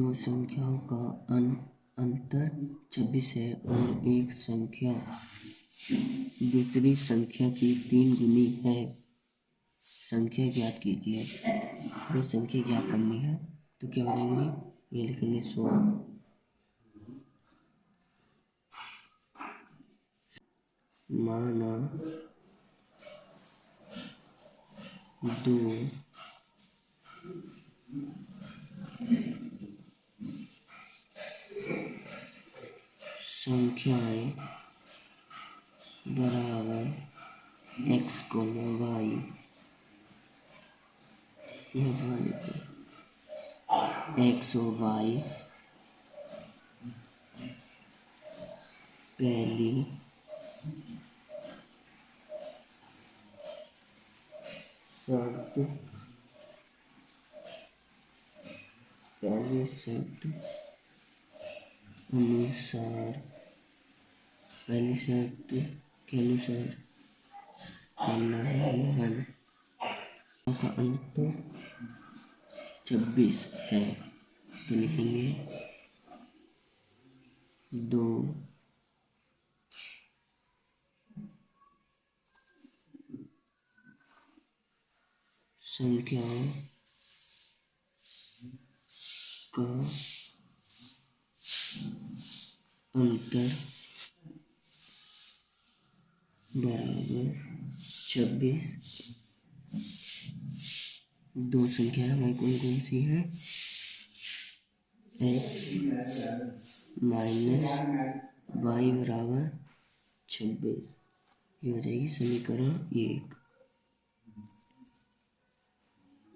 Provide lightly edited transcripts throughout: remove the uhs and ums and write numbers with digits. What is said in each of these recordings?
दो संख्याओं का अंतर 26 है और एक संख्या दूसरी संख्या की 3 गुनी है। संख्या ज्ञात कीजिए। हमें संख्या ज्ञात करनी है तो क्या हो जाएंगे, ये लिखेंगे 100 माना 2 संख्याएं बराबर x, y, x और y पहली शर्त पहली शर्त के अनुसार करना है हल। का अंतर 26 है तो लिखेंगे 2 संख्याओं का अंतर बराबर 26। दो संख्याएं हमारी कौन कौन सी हैं, x माइनस वाई बराबर 26। ये हो जाएगी समीकरण 1।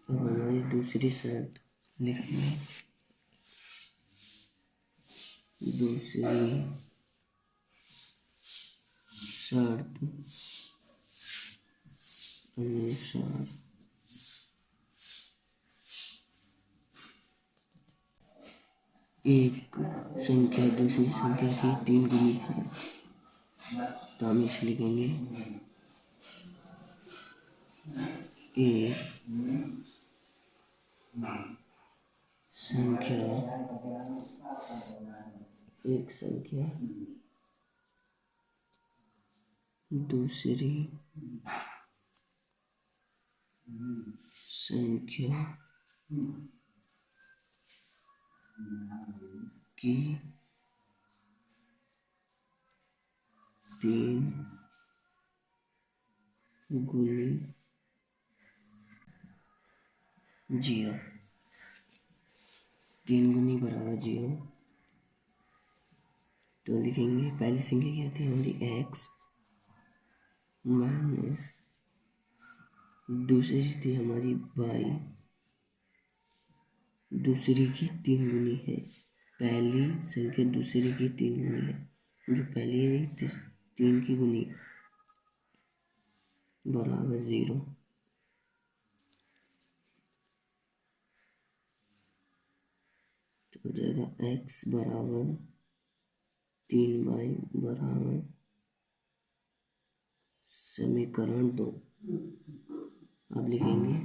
अब हमारी दूसरी शर्त लिखेंगे। दूसरी शर्त अनुसार एक संख्या दूसरी संख्या की 3 गुनी है तो हम इसे लिखेंगे एक संख्या दूसरी संख्या की 3 गुनी 0। 3 गुनी बराबर 0 तो लिखेंगे पहली संख्या क्या थी हमारी x माइनस दूसरी थी हमारी y, दूसरी की 3 गुनी है। पहली संख्या दूसरी की 3 गुनी है, जो पहली है 3 की गुनी बराबर 0। तो हो जाएगा x बराबर 3y बराबर समीकरण 2। अब लिखेंगे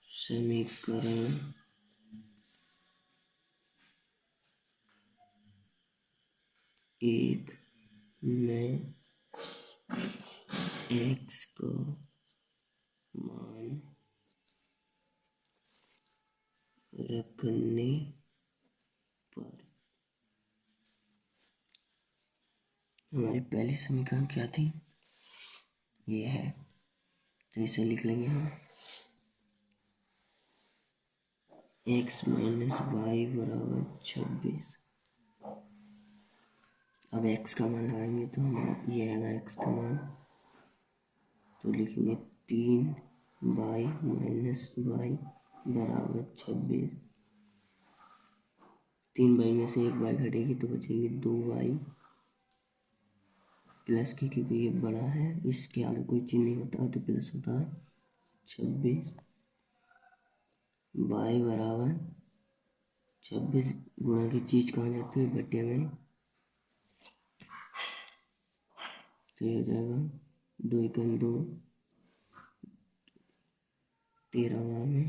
समीकरण 1 में x का मान रखने पर हमारी पहली समीकरण क्या थी, ये है तो इसे लिख लेंगे हम x माइनस वाई बराबर 26। अब x का मान लगाएंगे तो हम ये आएगा x का मान, तो लिखेंगे 3y माइनस वाई बराबर 26। 3y में से 1y घटेगी तो बचेंगे 2y प्लस की, क्योंकि ये बड़ा है इसके आगे कोई चिन्ह नहीं होता तो प्लस होता है 26। y बराबर 26 गुणा की चीज कहाँ जाती है बटे में, तो ये हो जाएगा 2 × 2 13 में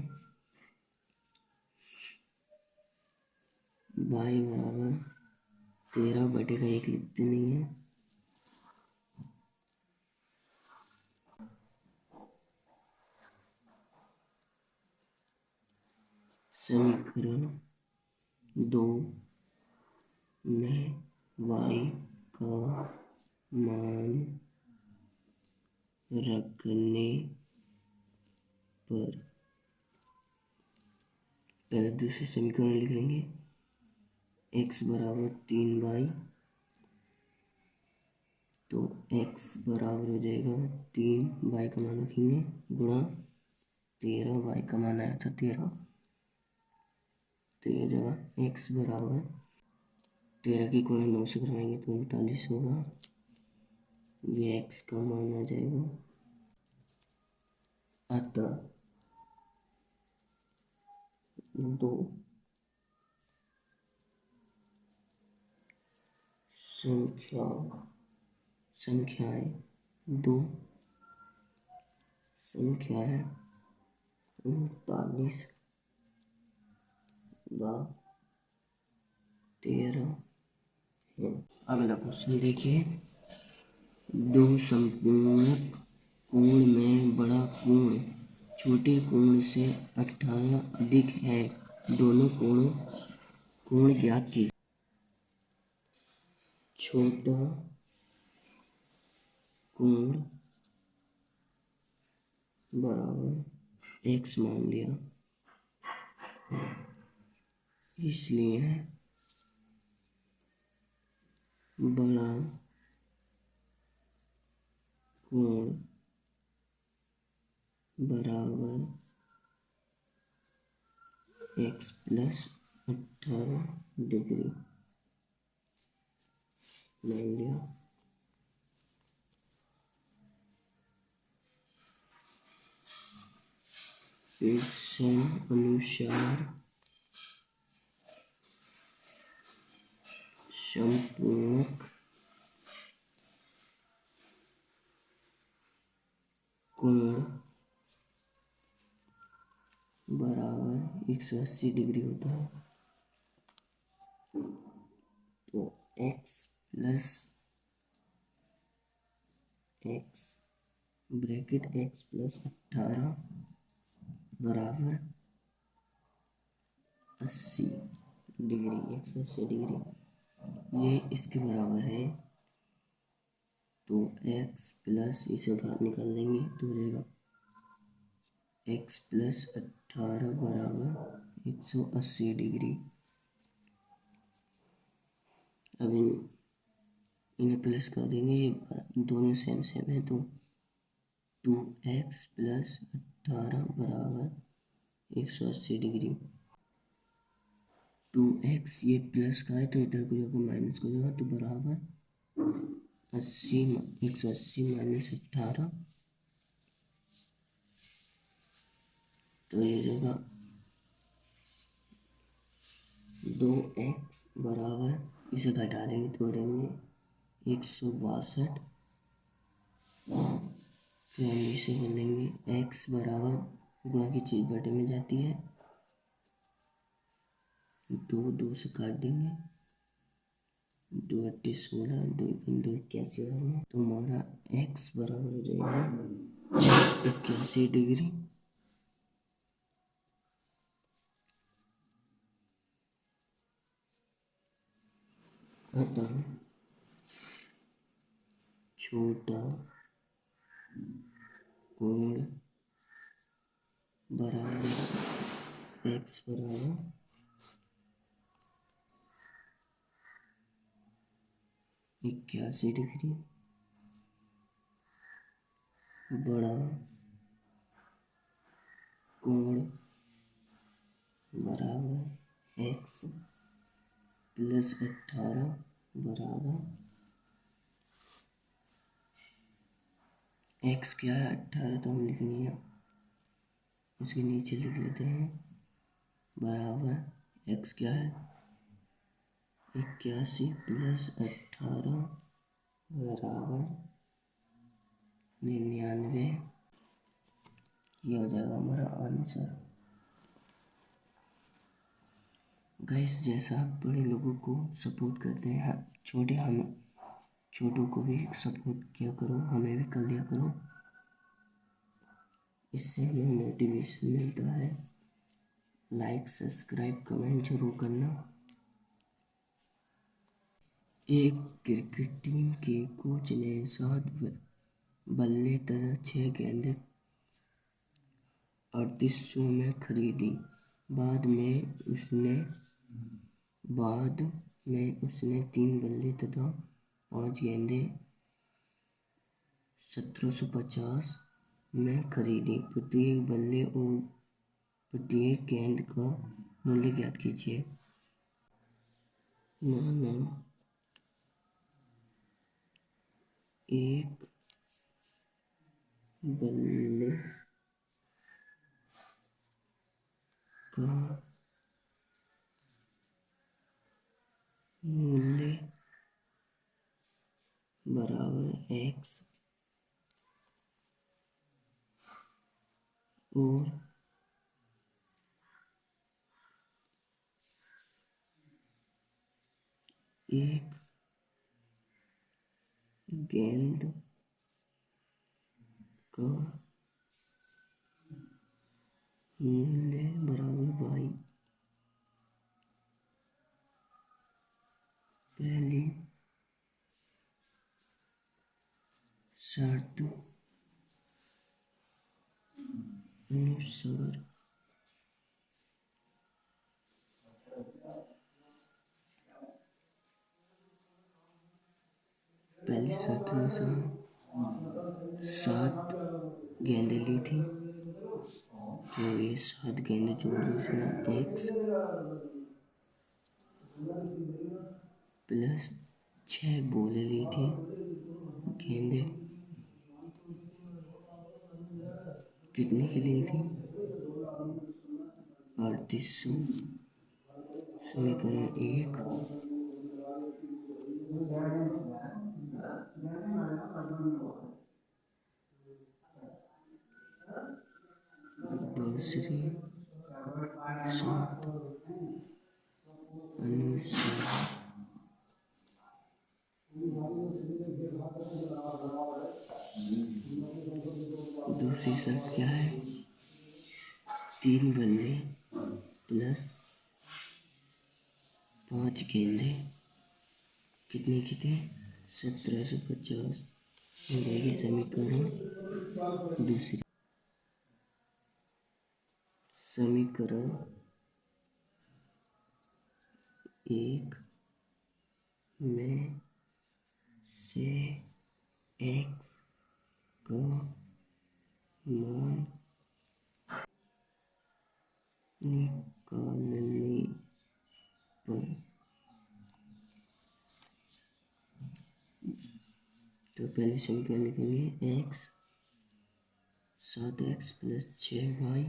y बराबर 13/1 लिखते नहीं है। समीकरण 2 में y का मान रखने पर पहले दूसरे समीकरण लिख लेंगे। x बराबर 3y, तो x बराबर हो जाएगा 3, y का मान रखेंगे गुणा 13, y का मान आया था 13, तो ये जगह x बराबर 13 की गुणा 9 से करवाएंगे तो 39 होगा। ये x का मान आ जाएगा। अतः 2 संख्याएं 2 संख्याएं 39 व 13 है। अगला क्वेश्चन देखिए। दो संपूर्णक कोण में बड़ा कोण छोटे कोण से 18 अधिक है। दोनों कोण ज्ञात कीजिए। छोटा कोण बराबर x मान लिया, इसलिए बड़ा कोण बराबर x + 18 डिग्री मान लिया। प्रश्न अनुसार संपूर्णक कोण बराबर 180 डिग्री होता है। तो x ब्रैकेट x + 18 बराबर 80 डिग्री, 180 डिग्री ये इसके बराबर है। तो x प्लस इसे बाहर निकाल लेंगे तो हो जाएगा x + 18 बराबर 180 डिग्री। अब इन्हें प्लस कर देंगे, ये दोनों सेम है। तो 2x + 18 बराबर 180 डिग्री। 2x ये प्लस का है तो इधर को जाकर माइनस को जाएगा, तो बराबर 180 - 18, तो ये जगह 2x बराबर इसे घटा देंगे तो देंगे 162। फिर हम इसे कर लेंगे x बराबर गुणा की चीज बटे में जाती है, 2 से काट देंगे, 2 × 8 = 16, 2 × 2 = 81 होगा। तो हमारा x बराबर हो जाएगा 81 डिग्री। अतः छोटा कोण बराबर x बराबर 81 डिग्री, बड़ा कोण बराबर x + 18 बराबर x क्या है 18, तो हम लिखेंगे यहाँ, उसके नीचे लिख लेते हैं बराबर x क्या है 81 + 18 बराबर 99, ये हो जाएगा हमारा आंसर। गाइस, जैसा आप बड़े लोगों को सपोर्ट करते हैं, छोटों को भी सपोर्ट किया करो, हमें भी कर दिया करो, इससे हमें मोटिवेशन मिलता है। लाइक, सब्सक्राइब, कमेंट जरूर करना। एक क्रिकेट टीम के कोच ने 7 बल्ले तथा 6 गेंदें 3800 में खरीदी। बाद में उसने 3 बल्ले तथा 5 गेंदें 1750 में खरीदी। प्रत्येक बल्ले और प्रत्येक गेंद का मूल्य ज्ञात कीजिए। माना एक बल्ले का मूल्य बराबर x और एक गेंद का मूल्य बराबर y। पहली शर्त अनुसार पहली शर्त अनुसार 7 गेंदें ली थी, तो ये 7 गेंदें जोड़ दो, इसमें x प्लस 6 बॉलें ली थी, गेंदें कितने की ली थी? 3800। समीकरण 1 दूसरी शर्त अनुसार दूसरी शर्त क्या है? 3 बल्ले प्लस 5 गेंदें कितने की थी? 1750 हो जाएगी समीकरण दूसरी। समीकरण 1 में से x का मान निकालने पर, तो पहले समीकरण लिखेंगे x 7x प्लस 6y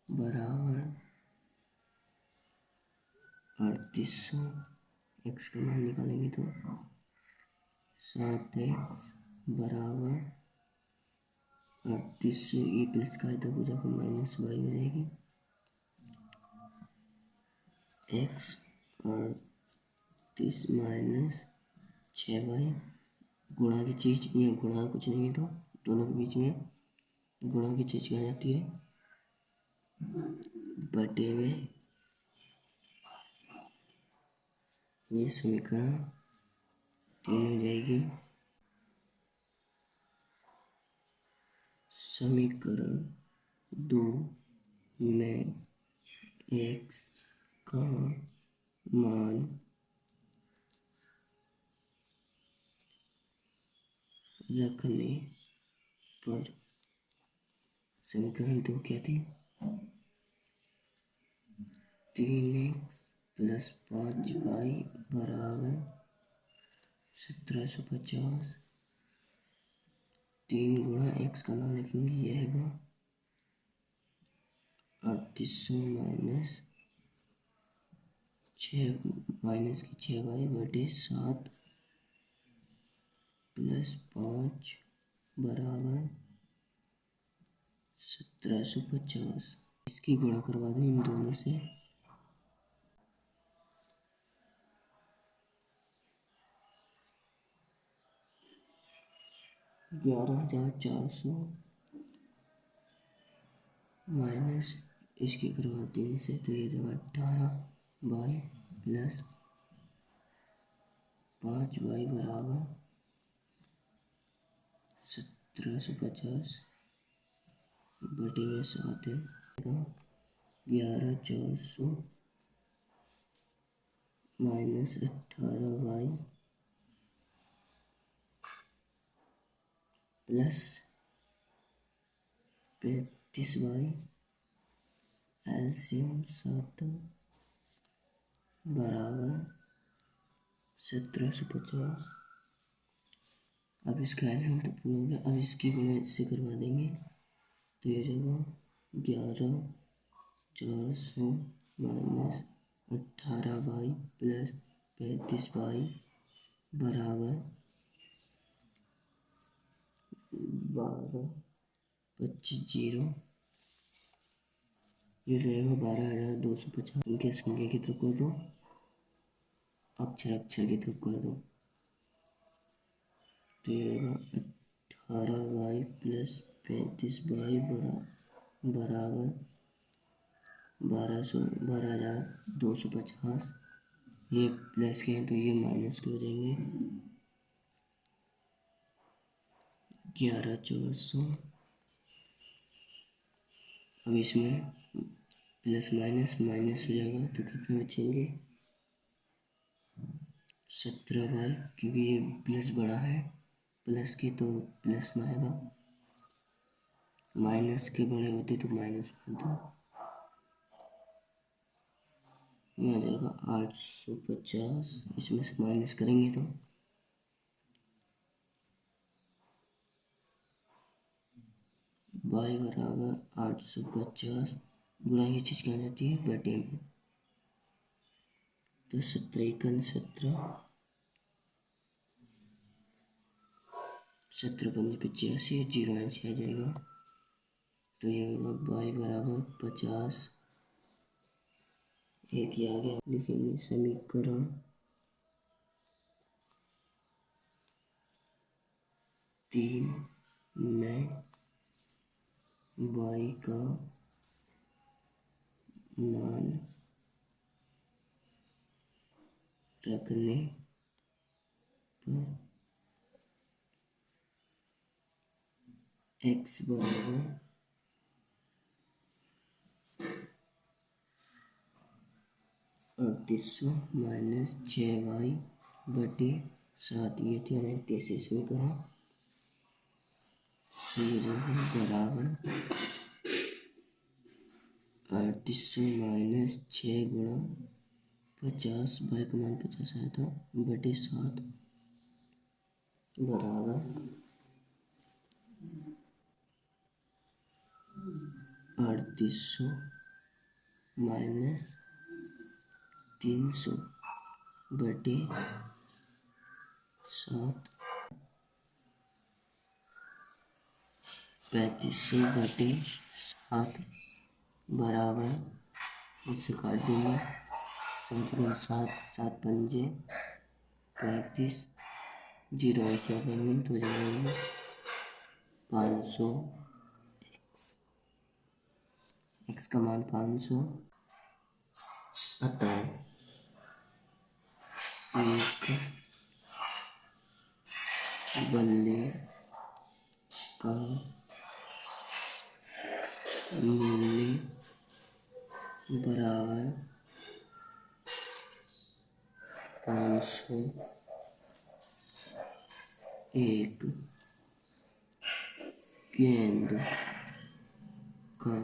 बराबर 3800। x का मान निकालेंगे तो 7x बराबर 3800, ये प्लस का इधर हो जाकर माइनस y हो जाएगी। x 38 माइनस 6y, गुणा की चीज, ये गुणा कुछ नहीं है तो दोनों के बीच में गुणा की चीज क्या जाती है? बटे में। ये समीकरण 3 हो जाएगी। समीकरण 2 में x का मान रखने पर, समीकरण 2 क्या थी? 3x प्लस 5y बराबर 1750। 3 गुणा x का मान लिखेंगे, यह है 3800 माइनस की 6y बटे 7 प्लस 5 बराबर 1750। इसकी गुणा करवा दें इन दोनों से। 11,400 माइनस इसकी करवा 3 से, तो ये देगा 18 y प्लस 5y बराबर 1750 बटे में 7 है। 11,400 minus 18y plus 35y LCM 7 बराबर 1750। अब इसका एलसीएम तो पूरा हो गया। अब इसकी गुणा इससे करवा देंगे, तो ये जगह 11,400 माइनस 18y प्लस 35y बराबर 12, 25 जीरो, ये रहेगा 12,250। संख्या संख्या की तरफ कर दो, अक्षर अक्षर की तरफ कर दो, तो ये रहेगा 18y प्लस 35y बराबर 12,250। ये प्लस के हैं तो ये माइनस के हो जाएंगे। 11,400, अब इसमें प्लस माइनस माइनस हो जाएगा तो कितने बचेंगे 17y, क्योंकि ये प्लस बड़ा है प्लस के तो प्लस में आएगा, माइनस के बड़े होते तो माइनस में आता। ये आ जाएगा 850, इसमें से माइनस करेंगे तो y बराबर 850 गुणा ये चीज़ क्या जाती है बटे में, तो 17 17 85 जीरो ऐसे आ जाएगा, तो ये होगा y बराबर 50। एक ही आ गया, लिखेंगे समीकरण 3 में y का मान रखने पर x बराबर 3800 माइनस 6y बटे 7, ये थी हमें तीसरी समीकरण। ये जो है बराबर 3800 माइनस 6 गुणा 50, y का मान 50 आया था बटे 7 बराबर 3800 माइनस 300 बटे 7, 3500 बटे 7 बराबर, इससे काट देंगे 7 7 पंजे 35, जीरो ऐसे आ जाएंगे तो जाएंगे 500, x का मान 500 अतः एक बल्ले का मूल्य बराबर 500, एक गेंद का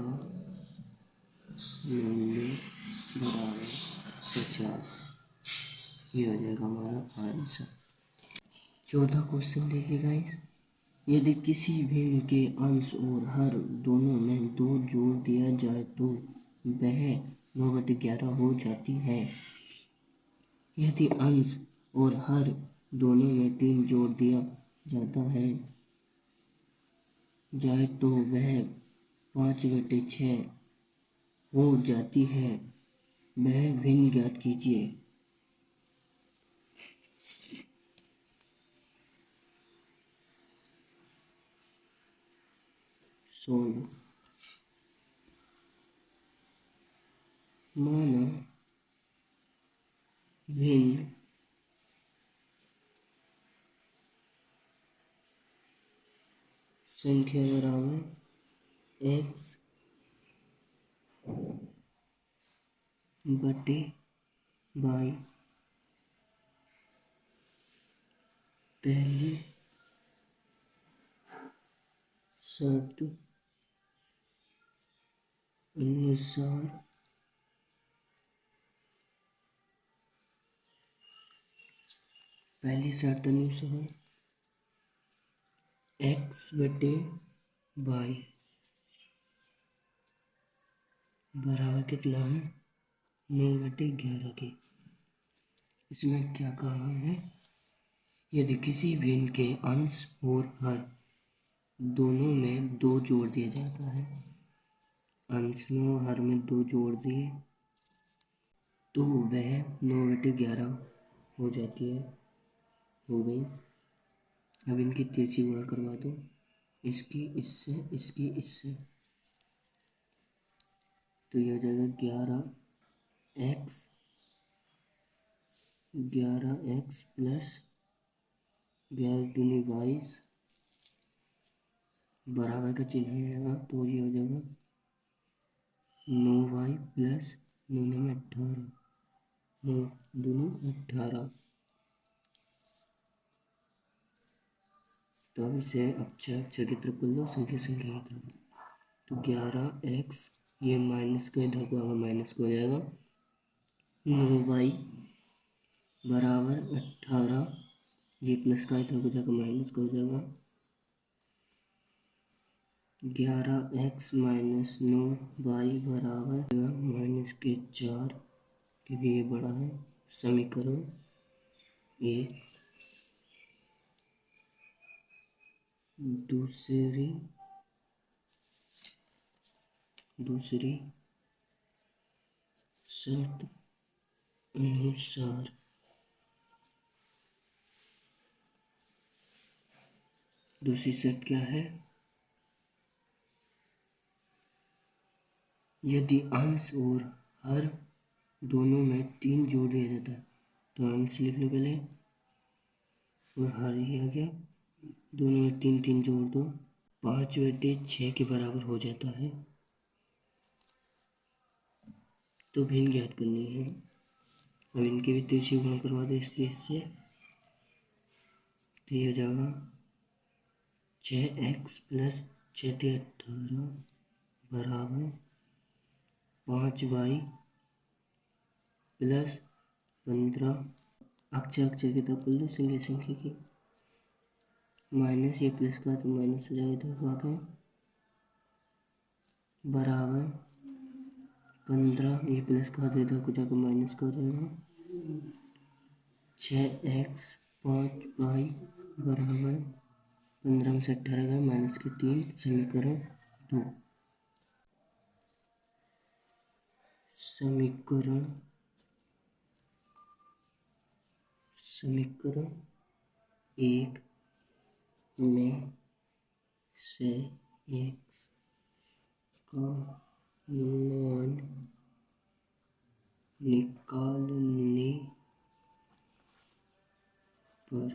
मूल्य बराबर 50। ये हो जाएगा हमारा आंसर। 14 क्वेश्चन देखिए गाइस, यदि किसी भिन्न के अंश और हर दोनों में 2 जोड़ दिया जाए तो वह 9/11 हो जाती है। यदि अंश और हर दोनों में 3 जोड़ दिया जाता है जाए तो वह 5/6 हो जाती है। वह भिन्न ज्ञात कीजिए। सोल्व। माना भिन्न संख्या बराबर x बटे y। पहली शर्त अनुसार x बटे y बराबर कितना है 9/11 के। इसमें क्या कहा है, यदि किसी भिन्न के अंश और हर दोनों में 2 जोड़ दिया जाता है, अंश में और हर में 2 जोड़ दिए तो वह 9/11 हो जाती है। हो गई। अब इनकी तिरछी गुणा करवा दो, इसकी इससे इसकी इससे, तो यह हो जाएगा 11x प्लस 11×22 बराबर का चिन्ह आएगा, तो ये हो जाएगा 9y प्लस 9 में 18, 9×2=18। तो अब इसे अक्षर अक्षर की तरफ कर लो, संख्या संख्या की तरफ। तो 11x, ये माइनस का इधर को आगे माइनस का हो जाएगा, 9y बराबर 18, ये प्लस का इधर को जाकर माइनस का हो जाएगा, 11x माइनस 9y बराबर -4, क्योंकि ये बड़ा है। समीकरण 1। दूसरी शर्त अनुसार दूसरी शर्त क्या है, यदि अंश और हर दोनों में 3 जोड़ दिया जाता है, तो अंश लिख लो पहले और हर ही आ गया, दोनों में 3 3 जोड़ दो, 5/6 के बराबर हो जाता है। तो भिन्न ज्ञात करनी है। अब इनकी भी तिरछी गुणा करवा दो इसके इससे, तो ये हो जाएगा 6x प्लस 6×18 बराबर 5y प्लस 15। अक्षर अक्षर की तरफ कर लो, संख्या संख्या की, माइनस ये प्लस का तो माइनस हो जाएगा इधर को आके, बराबर 15, ये प्लस का तो इधर को जाकर माइनस का हो जाएगा, 6x 5y बराबर 15 में से 18 गए माइनस के 3, समीकरण 2। समीकरण 1 में से x का मान निकालने पर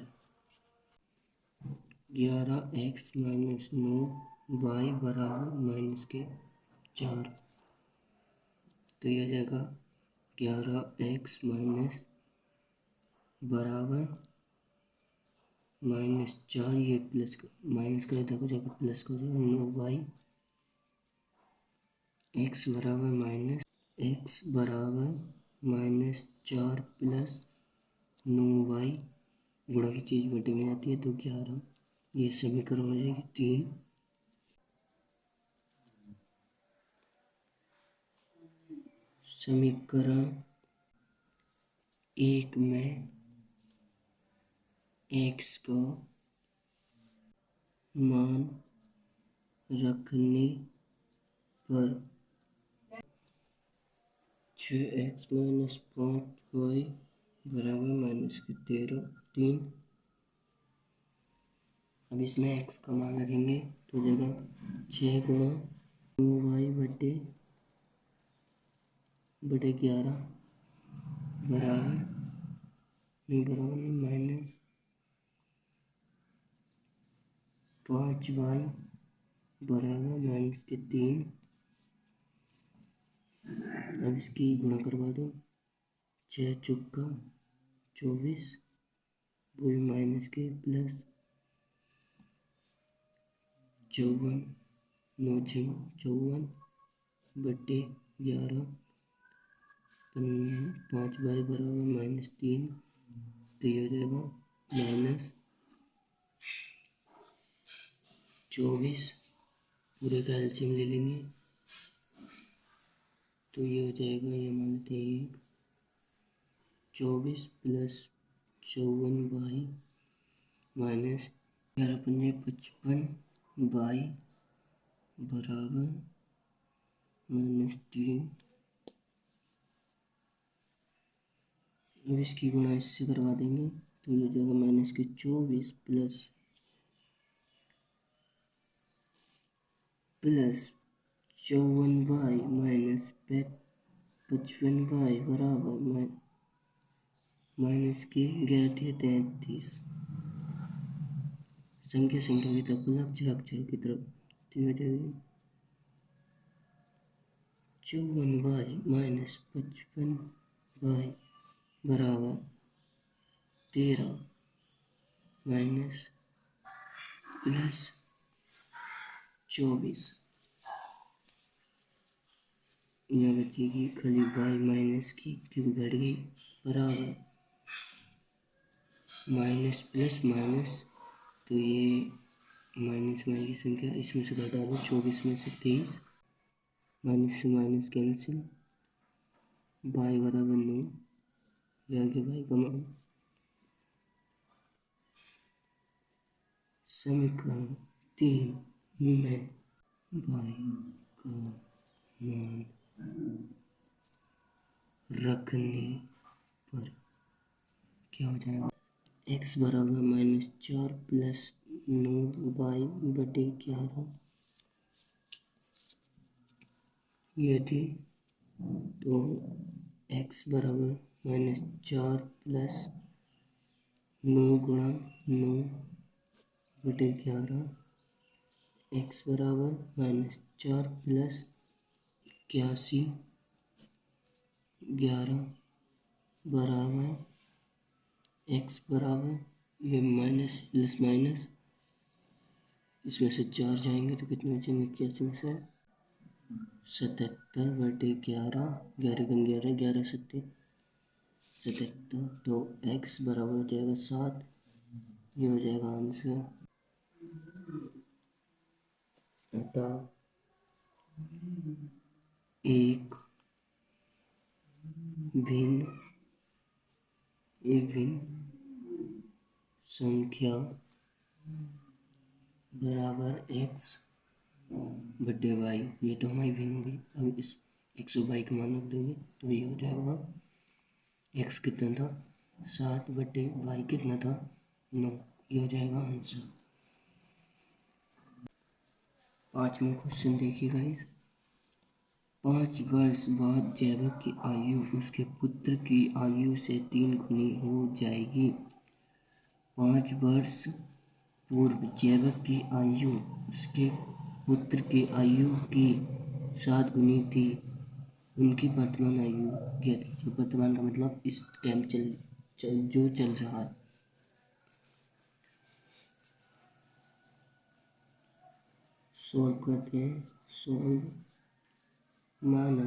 11x माइनस 9y बराबर -4, तो यह हो जाएगा 11x माइनस बराबर -4, ये प्लस माइनस का इधर को जाकर प्लस का हो जाएगा, 9y x बराबर -4 प्लस 9y, गुणा की चीज़ बटे में आती है तो 11, ये समीकरण हो जाएगी 3। समीकरण 1 में x का मान रखने पर 6x-5y बराबर -13। अब इसमें x का मान रखेंगे तो जगह 6 गुणा 2y बटे 11 बराबर -5y बराबर -3। अब इसकी गुणा करवा दो। 6 चौका 24 वही माइनस के प्लस 54 9 6 54 बटे 11 5y बराबर -3। तो ये हो जाएगा -24। पूरे का एलसीएम ले लेंगे तो ये हो जाएगा, ये मानते हैं 24 प्लस 54y माइनस 11×55y बराबर -3। अब इसकी गुणा इससे करवा देंगे तो ये हो जाएगा -24 प्लस 54y माइनस 55y बराबर -33। संख्या की तरफ अक्षर की तरफ तो हो जाएगी 54y माइनस 55y बराबर 13 माइनस प्लस 24। यहाँ बचेगी खाली y माइनस की क्योंकि घट गई बराबर माइनस प्लस माइनस। तो ये माइनस y की संख्या इसमें से घटा दो 24 में से 23 माइनस से माइनस कैंसिल y बराबर 9। ये आ गया y का मान। समीकरण 3 में y का मान रखने पर क्या हो जाएगा? x बराबर -4 प्लस 9y बटे 11 यदि तो x बराबर -4 प्लस 9 गुणा 9 बटे 11 x बराबर -4 प्लस 81 11 बराबर x बराबर ये माइनस प्लस माइनस इसमें से 4 जाएंगे तो कितने बचेंगे? 81 में से 77 बटे 11 11 कम 11 11 सत्तर 77। तो x बराबर हो जाएगा 7। ये हो जाएगा आंसर। अतः एक भिन्न संख्या बराबर x बटे y। ये तो हमारी भिन्न होगी। अब इस x और y का मान रख देंगे तो ये हो जाएगा x कितना था 7 बटे y कितना था 9। ये हो जाएगा आंसर। 5वां क्वेश्चन देखिए गाइस। 5 वर्ष बाद जैवक की आयु उसके पुत्र की आयु से 3 गुनी हो जाएगी। 5 वर्ष पूर्व जैवक की आयु उसके पुत्र की आयु की 7 गुनी थी। उनकी वर्तमान आयु ज्ञात कीजिए। वर्तमान का मतलब इस टाइम जो चल रहा है। सॉल्व करते हैं। सॉल्व माना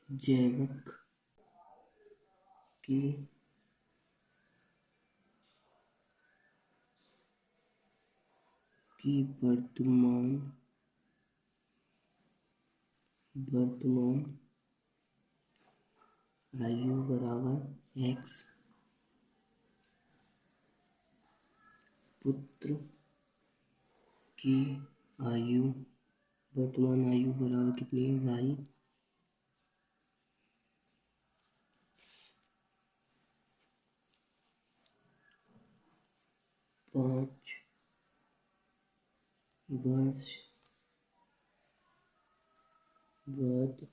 जैवक की वर्तमान आयु बराबर x पुत्र की आयु, वर्तमान आयु बराबर कितनी है y, 5 वर्ष बाद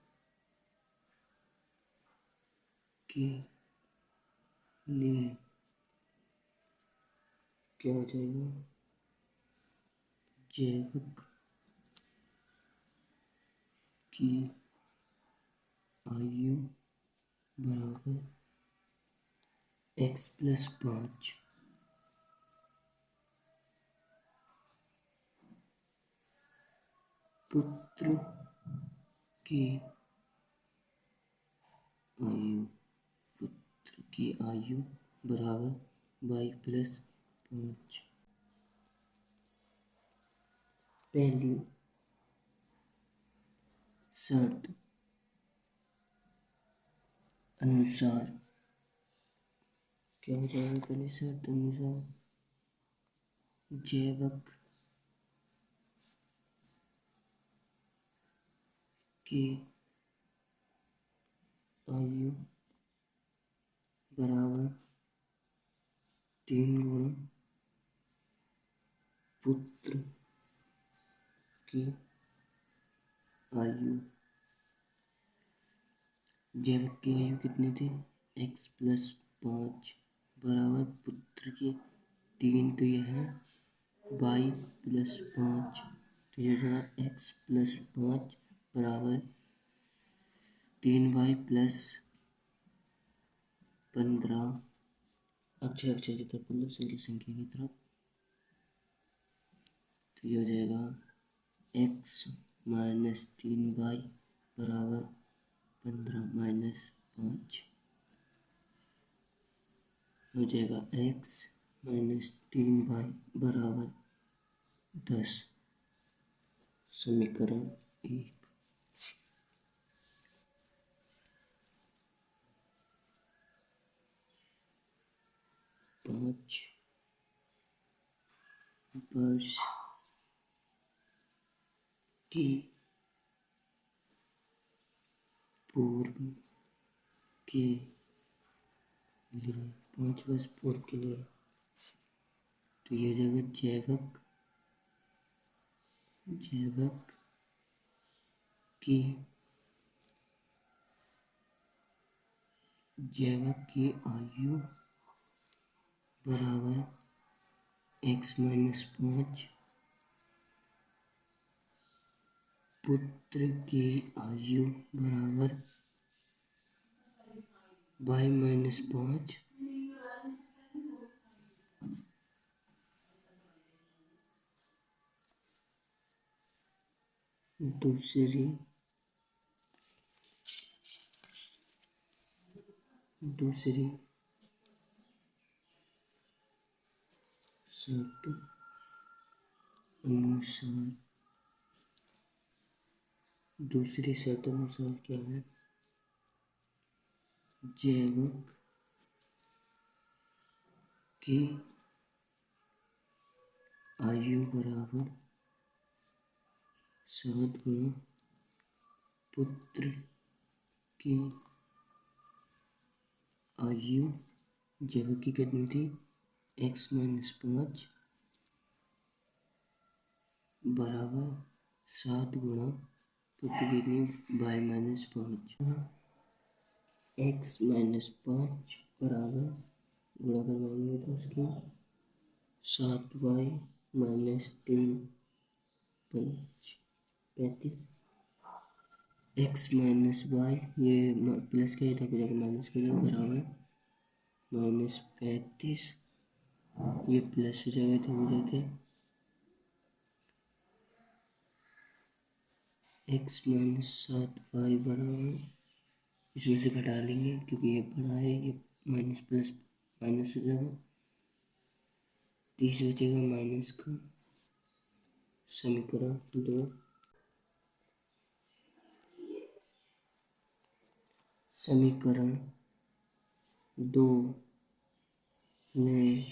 के लिए क्या हो जाएगा, जैवक की आयु बराबर x+5 पुत्र की आयु, पुत्र की आयु बराबर y+5। पहली शर्त अनुसार क्या हो जाएगा, पहली शर्त अनुसार जैवक की आयु बराबर 3 गुणा पुत्र की आयु। जैवक की आयु कितनी थी, x+5 बराबर पुत्र की 3, तो यह है y+5, तो यह रहा x+5 बराबर 3y+15 अक्षर अक्षर की तरफ मतलब संख्या की तरफ, तो ये हो जाएगा x-3y बराबर 15-5 हो जाएगा x-3y बराबर 10। समीकरण 1। 5 वर्ष की पूर्व के लिए, 5 वर्ष पूर्व के लिए, तो ये जगह जैवक की आयु बराबर x-5 पुत्र की आयु बराबर y-5 दूसरी शर्त अनुसार, दूसरी शर्त अनुसार क्या है, जैवक की आयु बराबर 7 गुणा पुत्र की आयु, जैवक की कितनी थी, x-5 बराबर 7 गुणा पुत्र की कितनी, y-5, x-5 बराबर गुणा करवाएंगे तो उसकी 7y-3 35 x-y, ये प्लस का ही था, जाकर माइनस का जाएगा बराबर -35, ये प्लस हो जाएगा तो हो जाके x-7y बराबर, इसमें से घटा लेंगे क्योंकि ये बड़ा है, ये माइनस प्लस माइनस हो जाएगा, 30 बचेगा माइनस का। समीकरण 2। समीकरण 2 में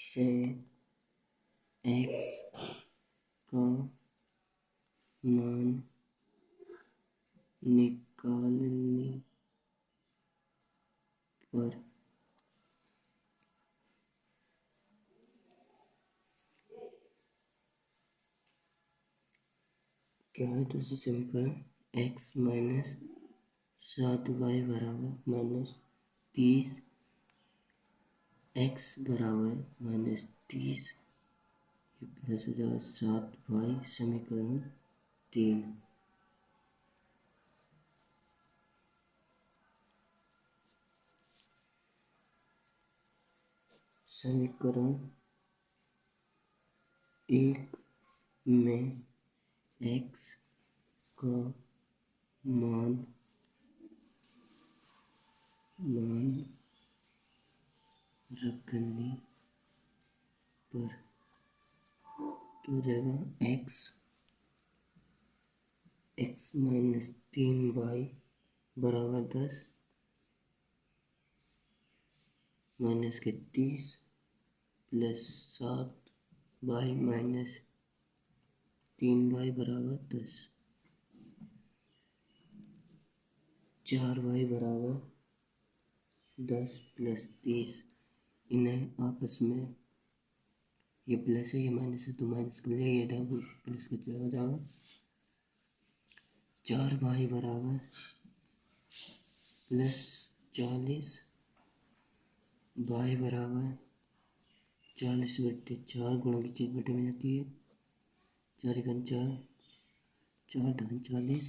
से एक्स का मान निकालने पर क्या है दूसरी समीकरण एक्स माइनस 7y बराबर -30 एक्स बराबर -30 ये प्लस हो जाएगा 7y समीकरण 3। समीकरण 1 में एक्स का मान रखने पर क्या हो जाएगा एक्स माइनस 3y बराबर 10 माइनस के 30 प्लस 7y माइनस 3y बराबर 10 4y बराबर 10 प्लस 30 इन्हें आपस में ये प्लस है ये माइनस है तो माइनस कर लिया ये था प्लस का चला जाएगा 4y बराबर प्लस 40 y बराबर 40/4 गुणा की चीज बटे में जाती है 4 एकम 4 4 धन 40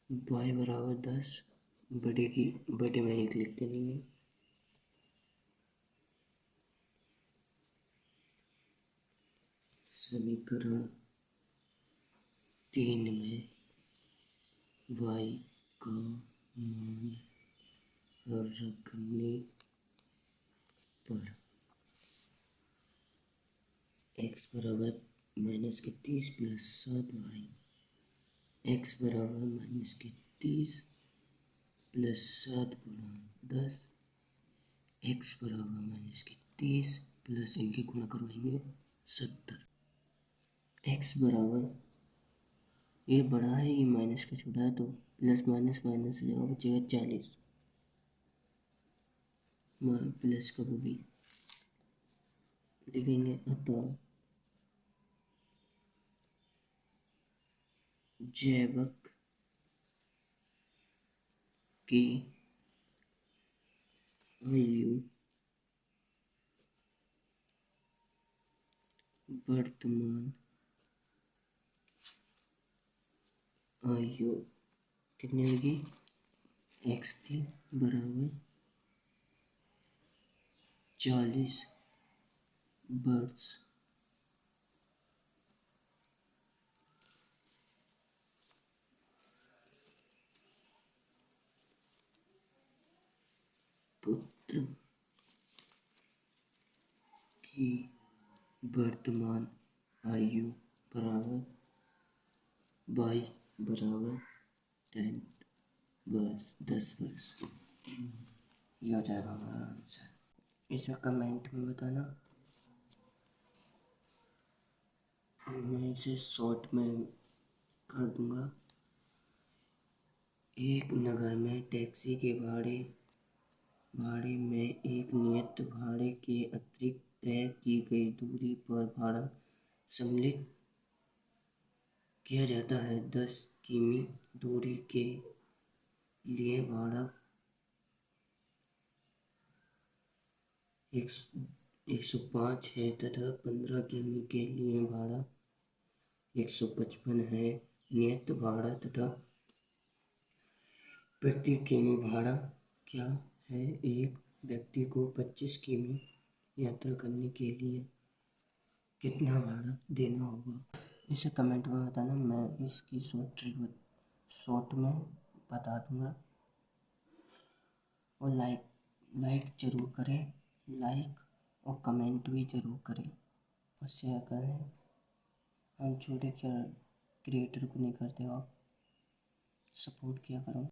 y बराबर 10 बटे में एक लिखते नहीं है। समीकरण 3 में y का मान रखने पर x बराबर माइनस के 30 प्लस 7y x बराबर माइनस के 30 प्लस 7 गुणा 10 x बराबर माइनस के 30 प्लस इनके गुणा करवाएंगे 70 x बराबर ये बड़ा है ये माइनस का छोटा है तो प्लस माइनस माइनस हो जाएगा बचेगा 40 प्लस का वो भी लिखेंगे अतः जैवक की आयु वर्तमान आयु कितनी होगी एक्स थी बराबर 40 वर्ष पुत्र की वर्तमान आयु बराबर y बराबर 10 वर्ष ये हो जाएगा हमारा आंसर। इसे कमेंट में बताना मैं इसे शॉर्ट में कर दूंगा। एक नगर में टैक्सी के भाड़े में एक नियत भाड़े के अतिरिक्त तय की गई दूरी पर भाड़ा सम्मिलित किया जाता है। 10 किमी दूरी के लिए भाड़ा 105 है तथा 15 किमी के लिए भाड़ा 155 है। नियत भाड़ा तथा प्रति किमी भाड़ा क्या है? एक व्यक्ति को 25 किमी यात्रा करने के लिए कितना भाड़ा देना होगा? इसे कमेंट में बताना, मैं इसकी शॉर्ट में बता दूंगा। और लाइक ज़रूर करें, लाइक और कमेंट भी ज़रूर करें और शेयर करें। हम छोटे क्रिएटर को नहीं करते, आप सपोर्ट किया करो।